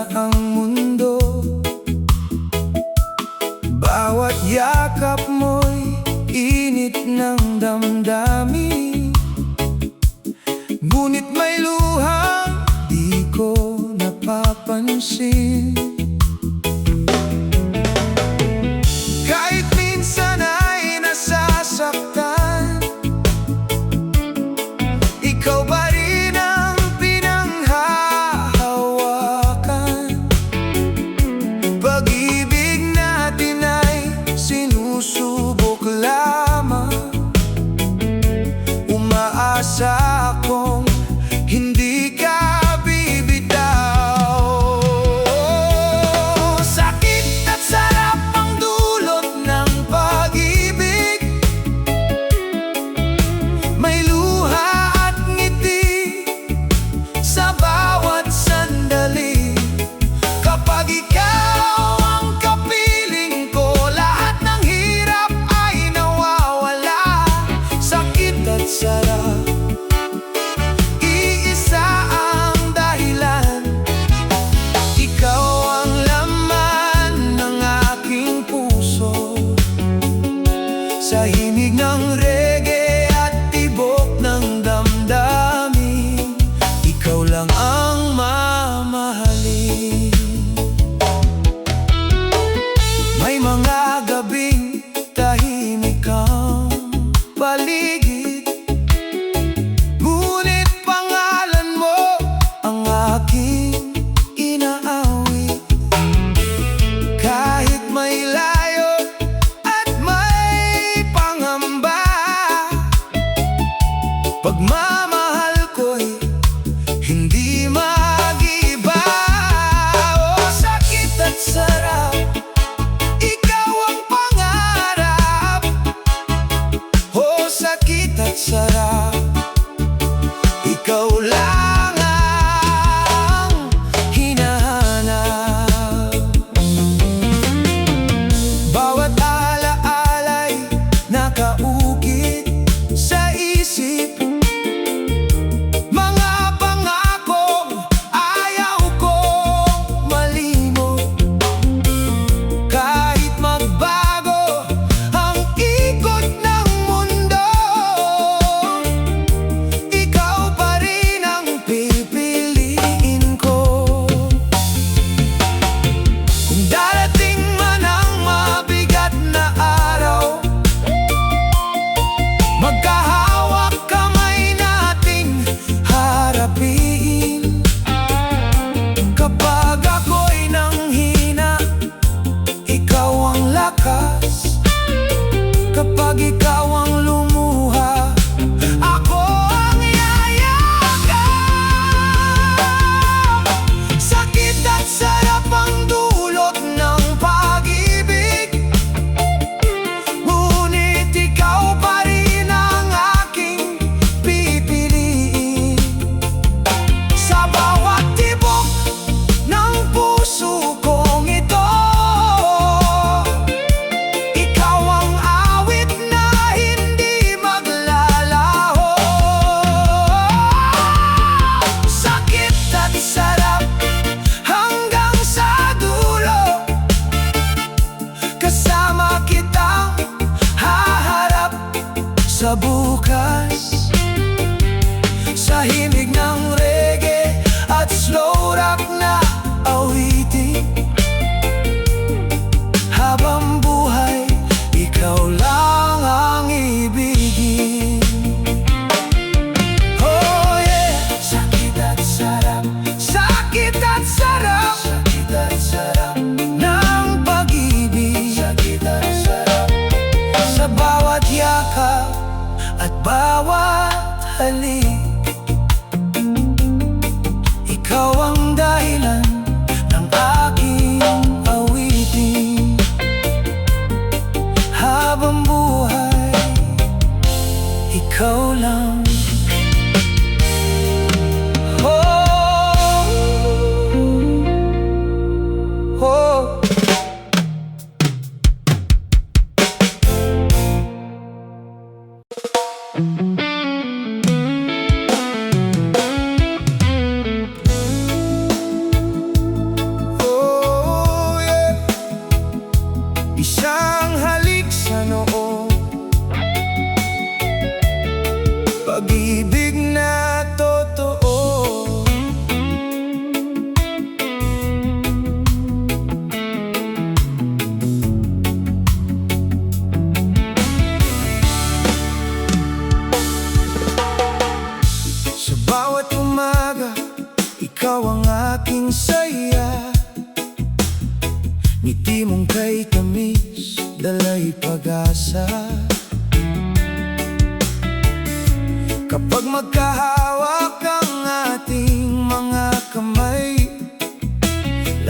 na ang mundo. Bawat yakap mo'y init ng damdamin, ngunit may luhang di ko napapansin. Kahit minsan ay nasasaktan, ikaw pa rin ang pinanghahawakan. Pag-ibig natin ay sinusubok lamang, umaasa akong hindi ka bibitaw. Sakit at sarap ang dulot ng pag-ibig, may luha at ngiti sa bawat sandali. Kapag ikaw ang kapiling ko, lahat ng hirap ay nawawala. Sakit at sarap, iisa ang dahilan. Ikaw ang laman ng aking puso, sa himig ng reggae at tibok ng damdamin. Ikaw lang ang mamahalin. May mga gabing tahimik ang paligid, ngunit pangalan mo ang aking inaawit. Kahit may layo at may pangamba, pagmamahal ko'y hindi mag-iba. Oh, sakit at sarap, ikaw ang pangarap. Oh, sakit at sarap, ikaw lang ang hinahanap. Bawat alaala'y nakaukit sa isip, mga pangakong ayaw kong malimot. Kahit magbago ang ikot ng mundo, ikaw pa rin ang pipiliin ko. Kung darating man ang mabigat na araw, magkahawak kamay nating harapin. Kapag ako'y nanghina, ikaw ang lakas. Kapag ikaw ang lumuha, ako ang yayakap. Sakit at sarap ang dulot ng pag-ibig, ngunit ikaw pa rin ang aking pipiliin. Sa bawat tibok ng puso kong ito, ikaw ang awit na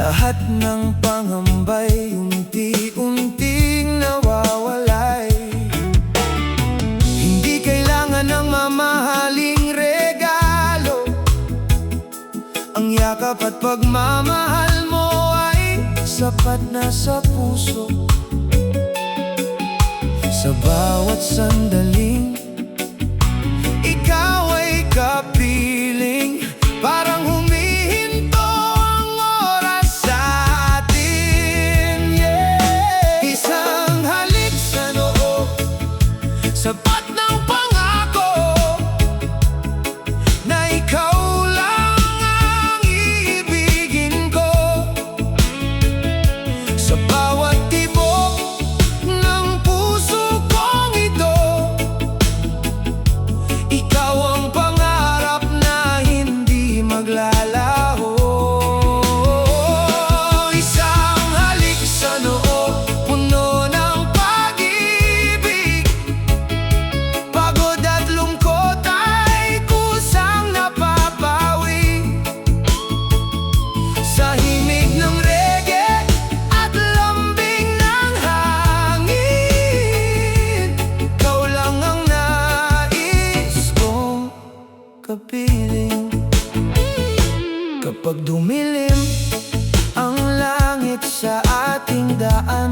Lahat ng pangambay unti-unting nawawalay. Hindi kailangan ng mamahaling regalo, ang yakap at pagmamahal mo ay sapat na sa puso. Sa bawat sandaling ikaw ay kapiling, parang humihinto ang oras sa atin, yeah. Isang halik sa noo, sapat ng pangako na ikaw lang ang iibigin ko. Sa bawat tibok ng puso kong ito, ikaw ang pangarap na hindi maglalaho. Isang halik sa noo, puno ng pag-ibig. Pagod at lungkot ay kusang napapawi. Sa himig ng reggae at lambing ng hangin, ikaw lang ang nais kong kapiling. Kapag dumilim ang langit sa ating daan,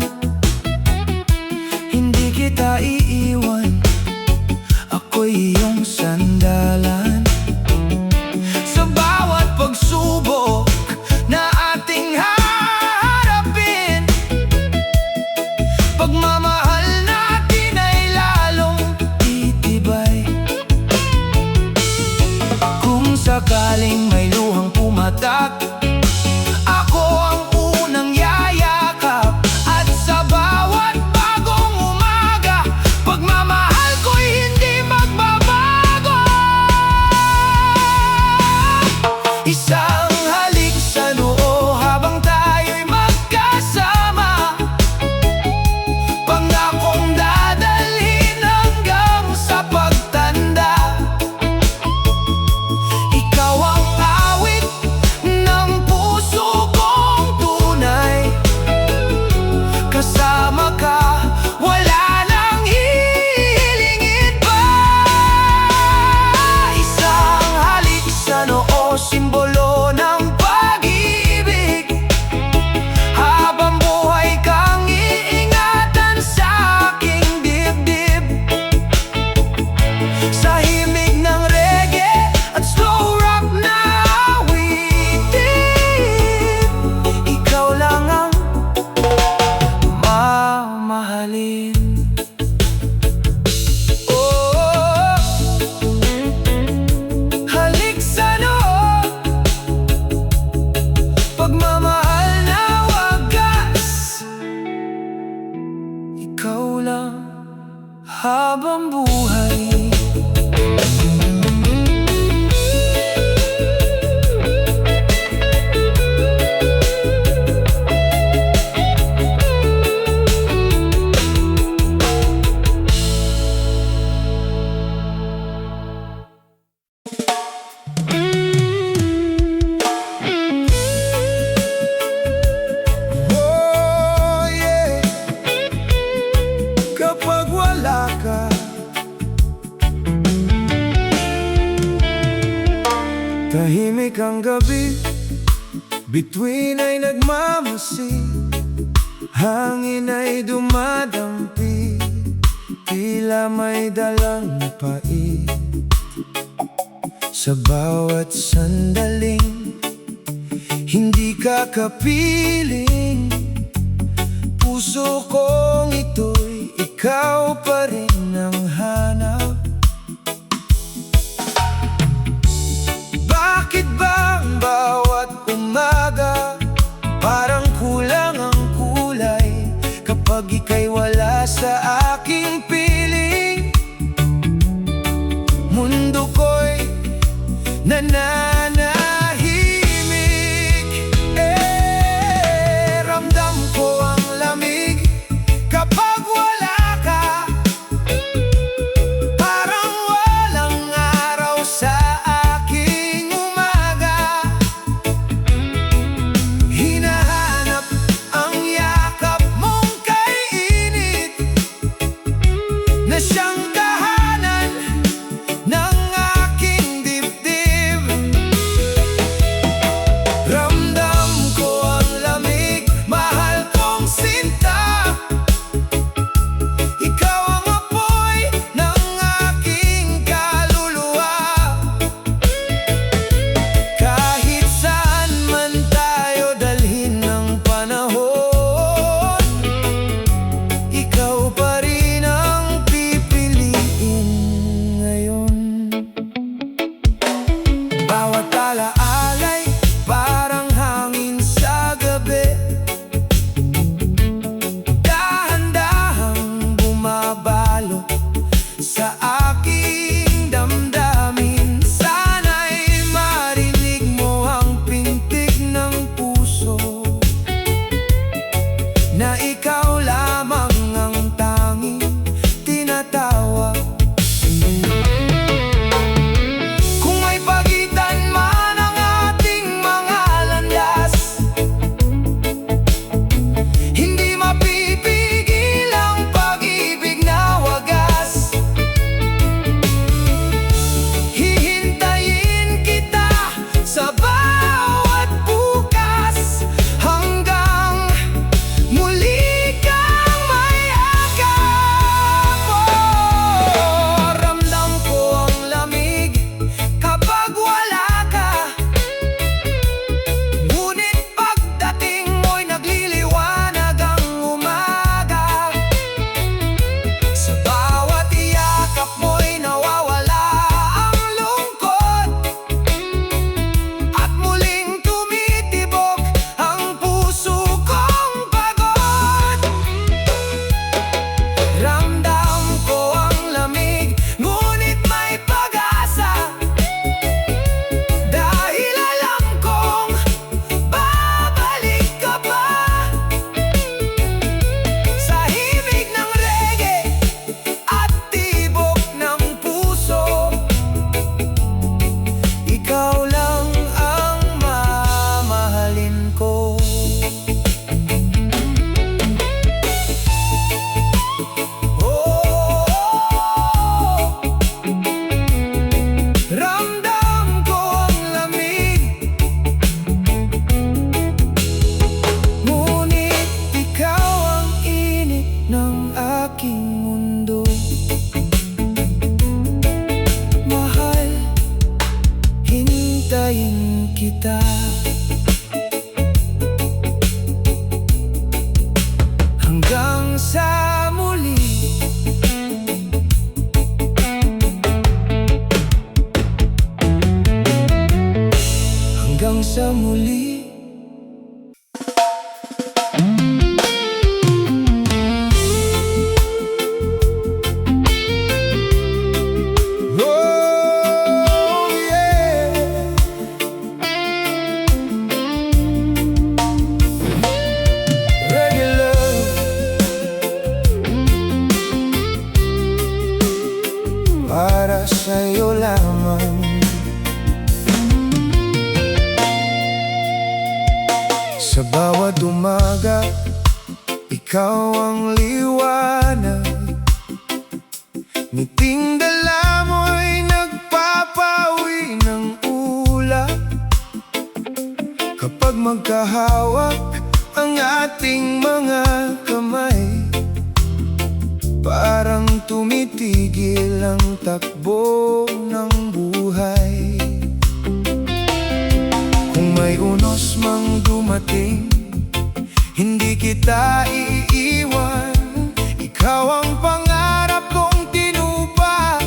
hindi kita iiwan, ako'y iyong sandalan. Sa bawat pagsubok na ating haharapin, pagmamahal natin ay lalong titibay. Kung sakaling may luhang pumatak, ako ang unang yayakap. At sa bawat bagong umaga, pagmamahal ko'y hindi magbabago. Isang halik sa noo habang tayo'y magkasama, pangakong dadalhin hanggang sa pagtanda. Ikaw ang awit ng puso kong tunay. Kasama ka, wala nang hihilingin pa. Isang halik sa noo, simbolo ng pag-ibig. Habang buhay kang iingatan sa aking dibdib. Sa himig ng reggae at slow rock na awitin, ikaw lang ang mamahalin. Oh, halik sa noo, pagmamahal na wagas, ikaw lang habang buhay. Oh yeah, kapag wala ka, tahimik ang gabi, bituin ay nagmamasid, hangin ay dumadampi, tila may dalang pait. Sa bawat sandaling hindi ka kapiling, puso kong ito'y ikaw pa rin ang hanap. Bakit ba ang bawat umaga parang kulang ang kulay kapag ika'y wala sa aking piling? Mundo ko'y nananahimik, ramdam ko ang lamig kapag wala ka. Sa bawat umaga, ikaw ang liwanag. Ngiting dala mo'y nagpapawi ng ulap. Kapag magkahawak ang ating mga kamay, parang tumitigil ang takbo ng buhay. Kung may unos mang dumating, hindi kita iiwan. Ikaw ang pangarap kong tinupad,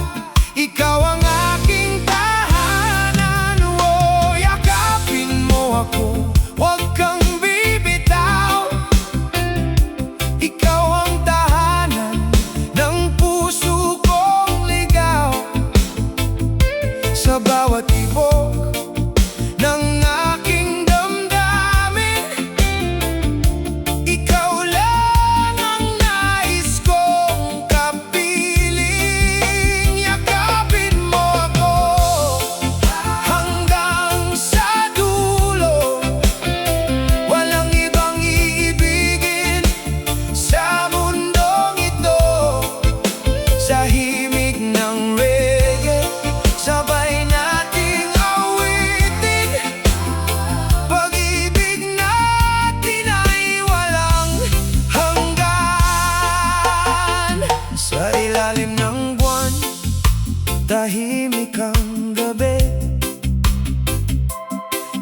ikaw ang aking tahanan. Oh, yakapin mo ako, huwag kang bibitaw. Ikaw ang tahanan ng puso kong ligaw. Sa bawat ibog ng aking damdamin, ikaw lang ang nais kong kapiling. Yakapin mo ako hanggang sa dulo. Walang ibang iibigin sa mundong ito. Sa himig ng reggae, sabay nating awitin. Pag-ibig natin ay walang hanggan. Sa ilalim ng buwan, tahimik ang gabi,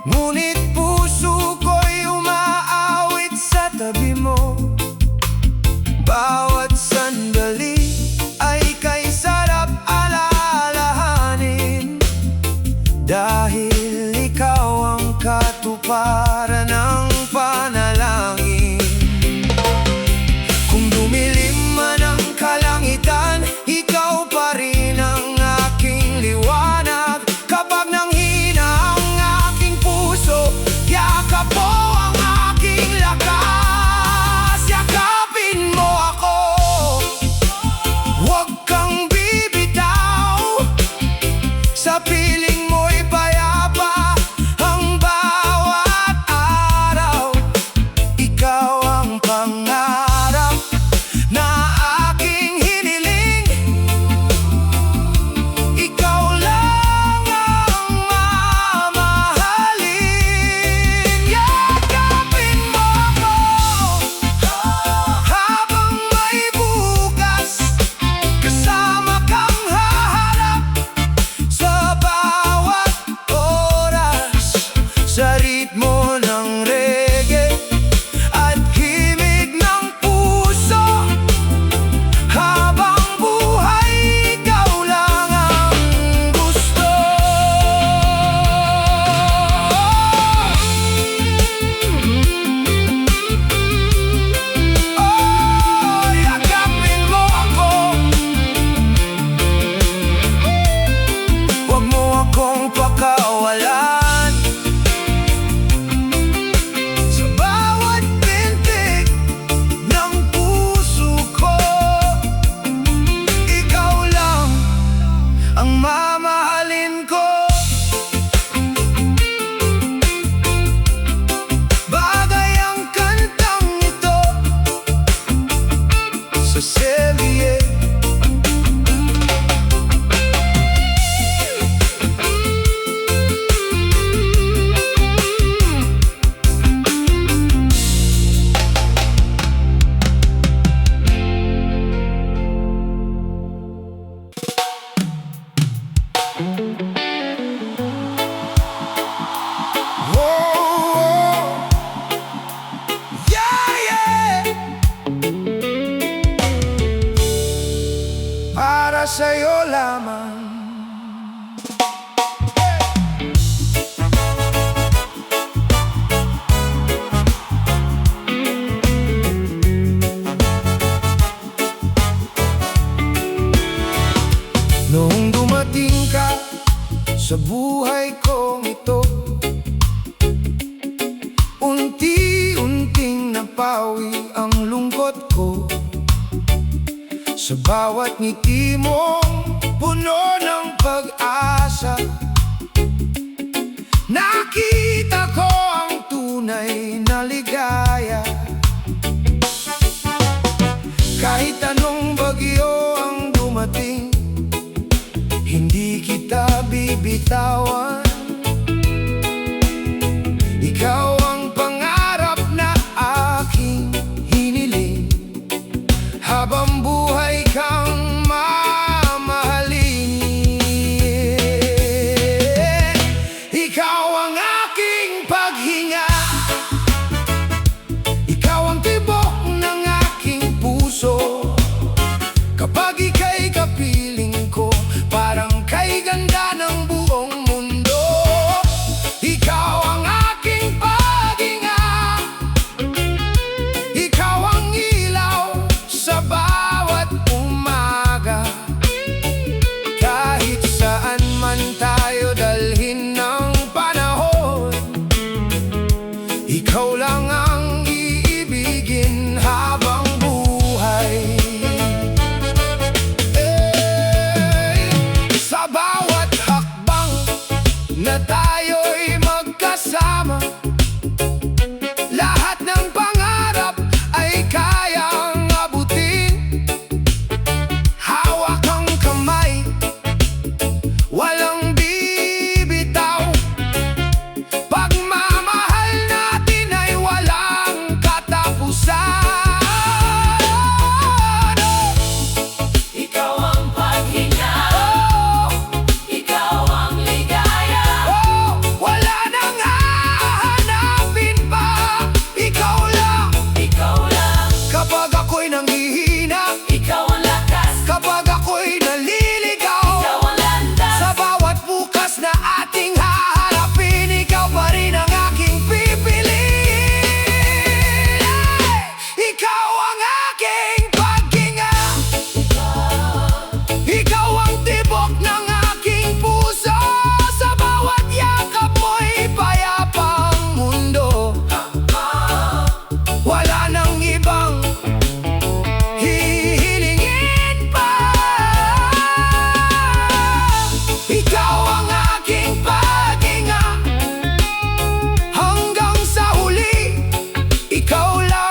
ngunit puso ko'y umaawit sa tabi mo. Bawat sandali ay kay sarap alalahanin, dahil ikaw ang katuparan ng panalangin. Kung dumilim man ang kalangitan, ikaw pa rin ang aking liwanag. Kapag nanghina ang aking puso, yakap mo ang aking lakas. Yakapin mo ako, huwag kang bibitaw. Sa piling mo'y payapa ang bawat araw. Ikaw ang pangarap na aking hiniling. Ikaw lang ang mamahalin. Yakapin mo ako habang may bukas. Kasama kang haharap sa bawat oras. Sa ritmo ng reggae at himig ng puso, habang buhay, ikaw lang ang gusto. Oh, yakapin mo ako, huwag mo akong pakawalan. Sa bawat pintig ng puso ko, ikaw lang ang mamahalin ko. Bagay ang kantang ito sa serye. Oh, yeah, yeah. Para sa'yo lamang. Noong dumating ka sa buhay kong ito, unti-unting napawi ang lungkot ko. Sa bawat ngiti mong puno ng pag-asa, nakita ko ang tunay na ligaya. Kahit anong bagyo ang dumating, hindi kita bibitawan. Ikaw ang pangarap na aking hiniling, habang buhay kang mamahalin. Ikaw ang aking paghinga, ikaw ang tibok ng aking puso. Kapag ika'y kapiling ko, parang kay ganda ng buong mundo. Ikaw ang aking paghinga, ikaw ang ilaw sa bawat umaga. Kahit saan man tayo dalhin ng panahon, ikaw lang ang iibigin habang buhay. Sa bawat hakbang na tayo'y magkasama, lahat ng pangarap ay kayang abutin. Hawak ang kamay, walang bibitaw. Pagmamahal natin ay walang katapusan. Ikaw ang paghinga, ikaw ang ligaya. Wala nang hahanapin pa, ikaw lang. Ikaw lang, Kapag ako'y nanghihina, ikaw ang lakas, kapag ako'y naliligaw, ikaw ang landas. sa bawat bukas na ating haharapin, ikaw pa rin ang aking pipiliin. Ikaw ang aking paghinga, ikaw ang tibok ng aking puso. Sa bawat yakap mo'y payapang mundo. Wala nang ibang hihilingin pa. Ikaw ang aking paghinga, hanggang sa huli, ikaw lang.